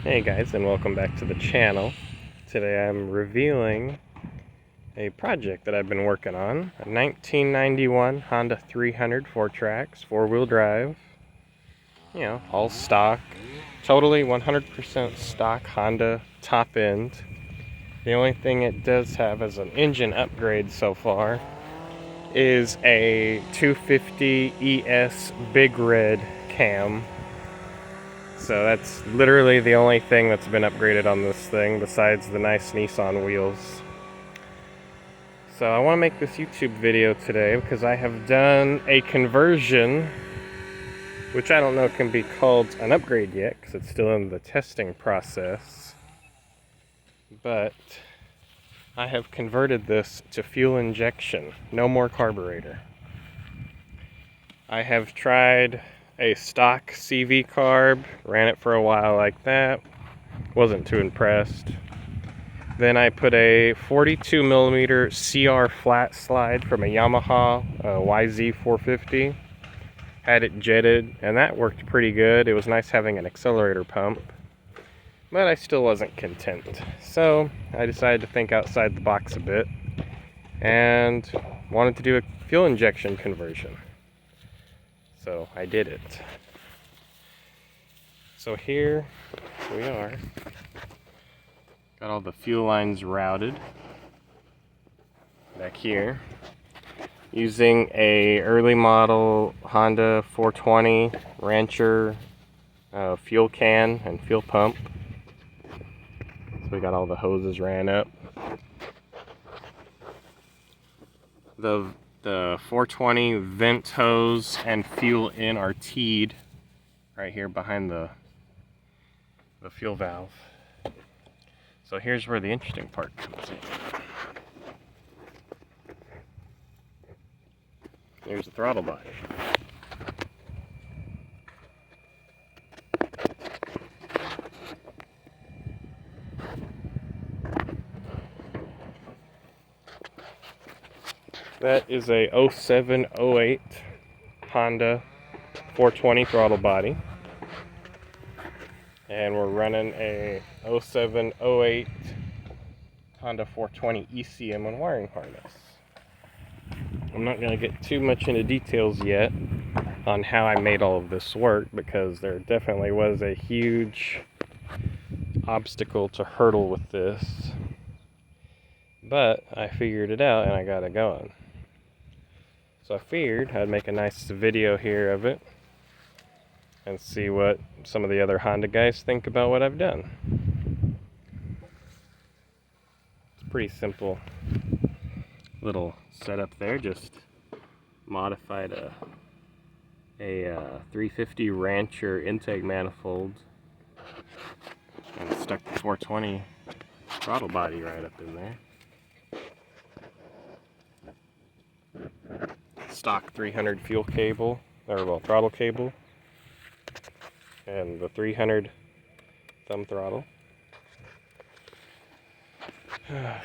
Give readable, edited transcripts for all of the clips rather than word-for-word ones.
Hey guys, and welcome back to the channel. Today I'm revealing a project that I've been working on. A 1991 Honda 300 Fourtrax, four-wheel drive. You know, all stock. Totally 100% stock Honda top end. The only thing it does have as an engine upgrade so far is a 250 ES Big Red cam. So that's literally the only thing that's been upgraded on this thing besides the nice Nissan wheels. So I want to make this YouTube video today because I have done a conversion, which I don't know can be called an upgrade yet because it's still in the testing process. But I have converted this to fuel injection, no more carburetor. I have tried a stock CV carb, ran it for a while like that, wasn't too impressed. Then I put a 42mm CR flat slide from a Yamaha YZ450, had it jetted, and that worked pretty good. It was nice having an accelerator pump, but I still wasn't content. So I decided to think outside the box a bit and wanted to do a fuel injection conversion. So I did it. So here we are. Got all the fuel lines routed back here using a early model Honda 420 Rancher fuel can and fuel pump. So we got all the hoses ran up. The 420 vent hose and fuel in are teed right here behind the fuel valve. So here's where the interesting part comes in. There's the throttle body. That is a 07-08 Honda 420 throttle body. And we're running a 07-08 Honda 420 ECM and wiring harness. I'm not going to get too much into details yet on how I made all of this work because there definitely was a huge obstacle to hurdle with this. But I figured it out and I got it going. So I figured I'd make a nice video here of it and see what some of the other Honda guys think about what I've done. It's pretty simple little setup there, just modified a 350 Rancher intake manifold and stuck the 420 throttle body right up in there. Stock 300 fuel cable, throttle cable, and the 300 thumb throttle.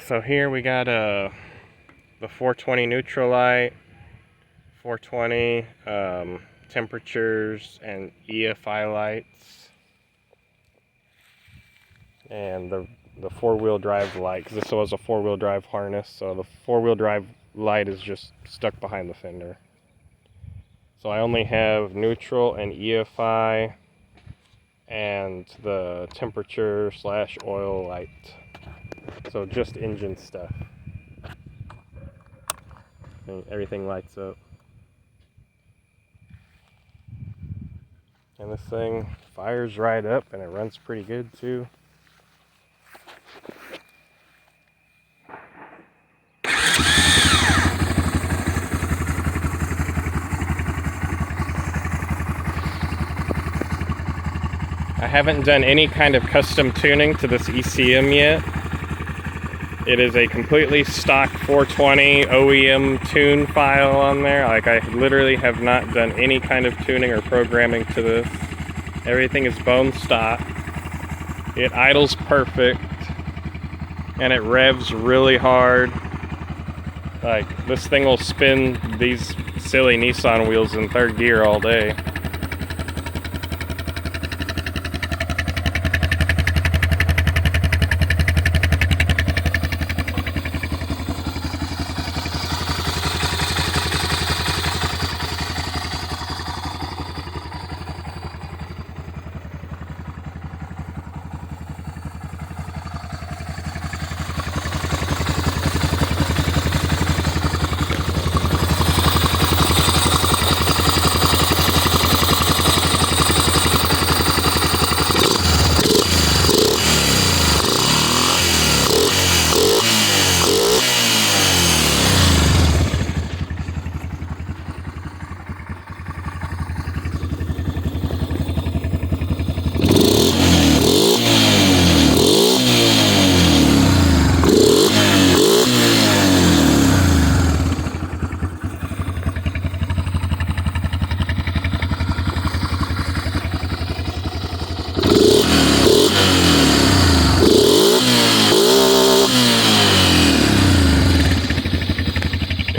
So here we got the 420 neutral light, 420 temperatures and EFI lights, and the four-wheel drive light, because this was a four-wheel drive harness, so the four-wheel drive light is just stuck behind the fender. So I only have neutral and EFI and the temperature / oil light. So just engine stuff. And everything lights up. And this thing fires right up and it runs pretty good too. I haven't done any kind of custom tuning to this ECM yet. It is a completely stock 420 OEM tune file on there. Like, I literally have not done any kind of tuning or programming to this. Everything is bone stock. It idles perfect. And it revs really hard. Like, this thing will spin these silly Nissan wheels in third gear all day.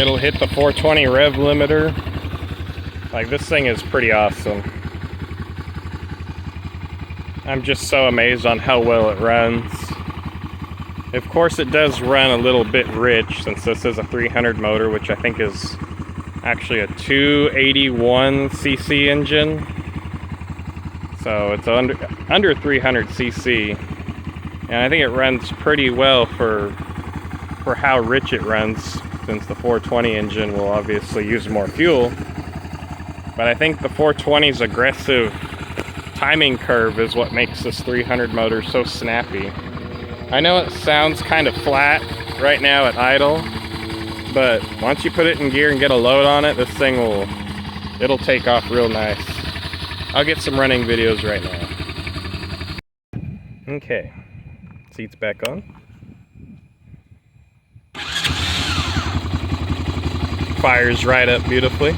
It'll hit the 420 rev limiter. Like, this thing is pretty awesome. I'm just so amazed on how well it runs. Of course, it does run a little bit rich since this is a 300 motor, which I think is actually a 281cc engine. So it's under 300cc. And I think it runs pretty well for how rich it runs, since the 420 engine will obviously use more fuel. But I think the 420's aggressive timing curve is what makes this 300 motor so snappy. I know it sounds kind of flat right now at idle, but once you put it in gear and get a load on it, this thing it'll take off real nice. I'll get some running videos right now. Okay, seats back on. Fires right up beautifully.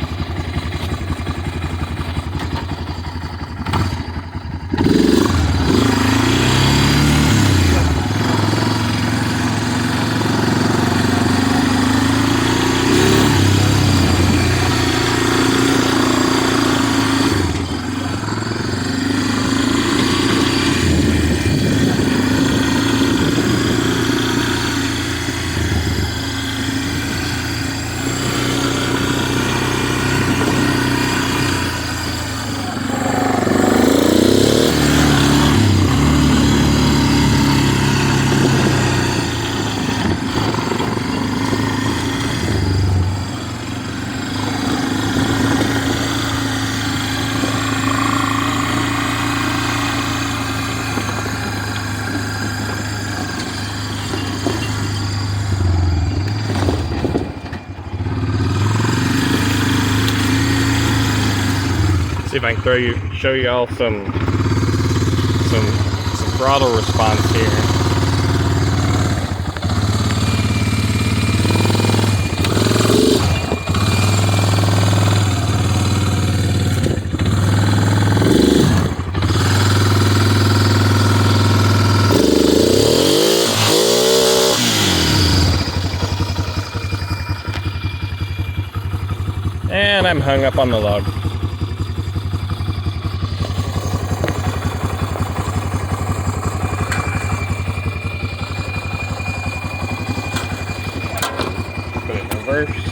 See if I can show you all some throttle response here. And I'm hung up on the log. Put it in reverse.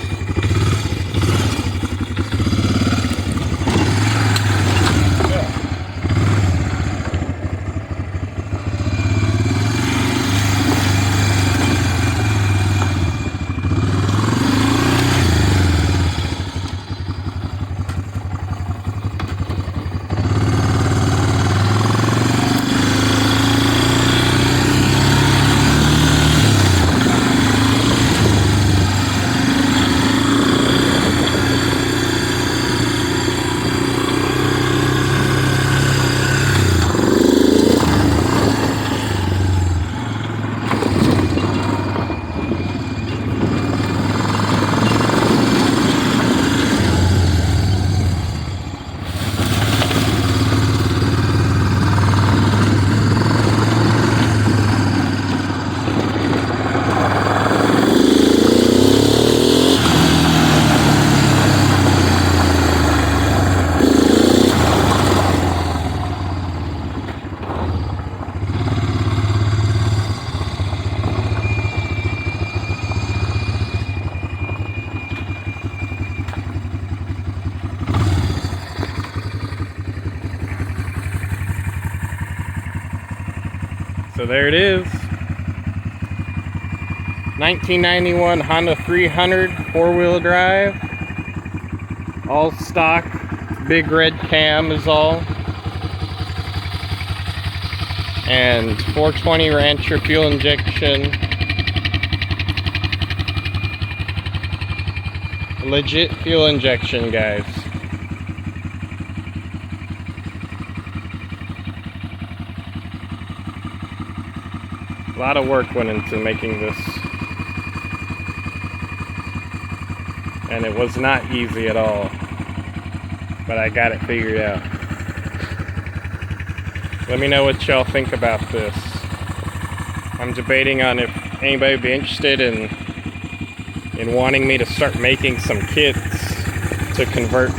So there it is. 1991 Honda 300 four-wheel drive. All stock. Big red cam is all. And 420 Rancher fuel injection. Legit fuel injection, guys. A lot of work went into making this, and it was not easy at all, but I got it figured out. Let me know what y'all think about this. I'm debating on if anybody would be interested in in wanting me to start making some kits to convert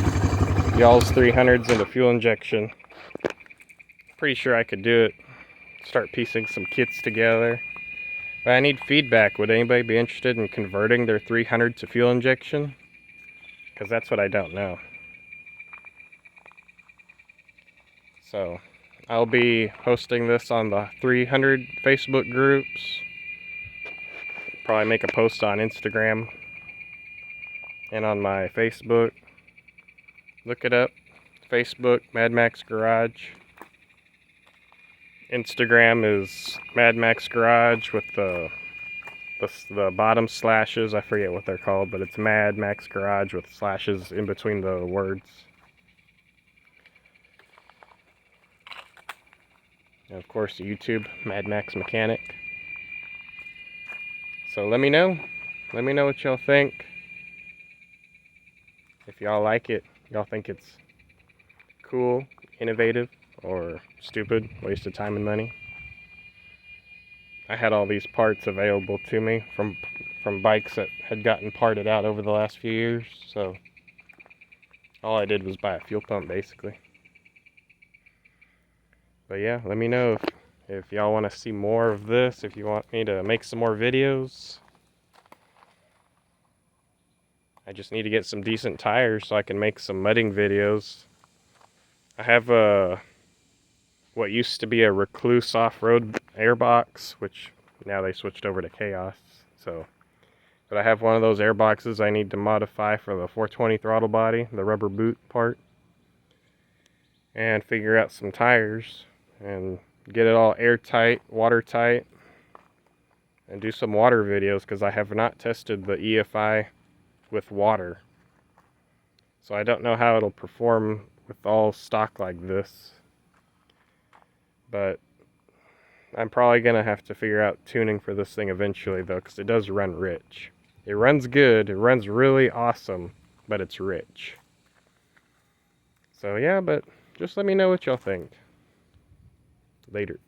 y'all's 300s into fuel injection. Pretty sure I could do it. Start piecing some kits together. But I need feedback. Would anybody be interested in converting their 300 to fuel injection? Because that's what I don't know. So I'll be posting this on the 300 Facebook groups. Probably make a post on Instagram and on my Facebook. Look it up. Facebook, Mad Max Garage. Instagram is Mad Max Garage with the bottom slashes. I forget what they're called, but it's Mad Max Garage with slashes in between the words. And of course, YouTube, Mad Max Mechanic. So let me know. Let me know what y'all think. If y'all like it, y'all think it's cool, innovative, or stupid, waste of time and money. I had all these parts available to me from bikes that had gotten parted out over the last few years, so all I did was buy a fuel pump basically. But yeah, let me know if y'all want to see more of this, if you want me to make some more videos. I just need to get some decent tires so I can make some mudding videos. I have what used to be a Recluse off-road airbox, which now they switched over to Chaos. But I have one of those airboxes I need to modify for the 420 throttle body, the rubber boot part, and figure out some tires and get it all airtight, watertight, and do some water videos because I have not tested the EFI with water. So I don't know how it'll perform with all stock like this. But I'm probably going to have to figure out tuning for this thing eventually, though, because it does run rich. It runs good, it runs really awesome, but it's rich. So yeah, but just let me know what y'all think. Later.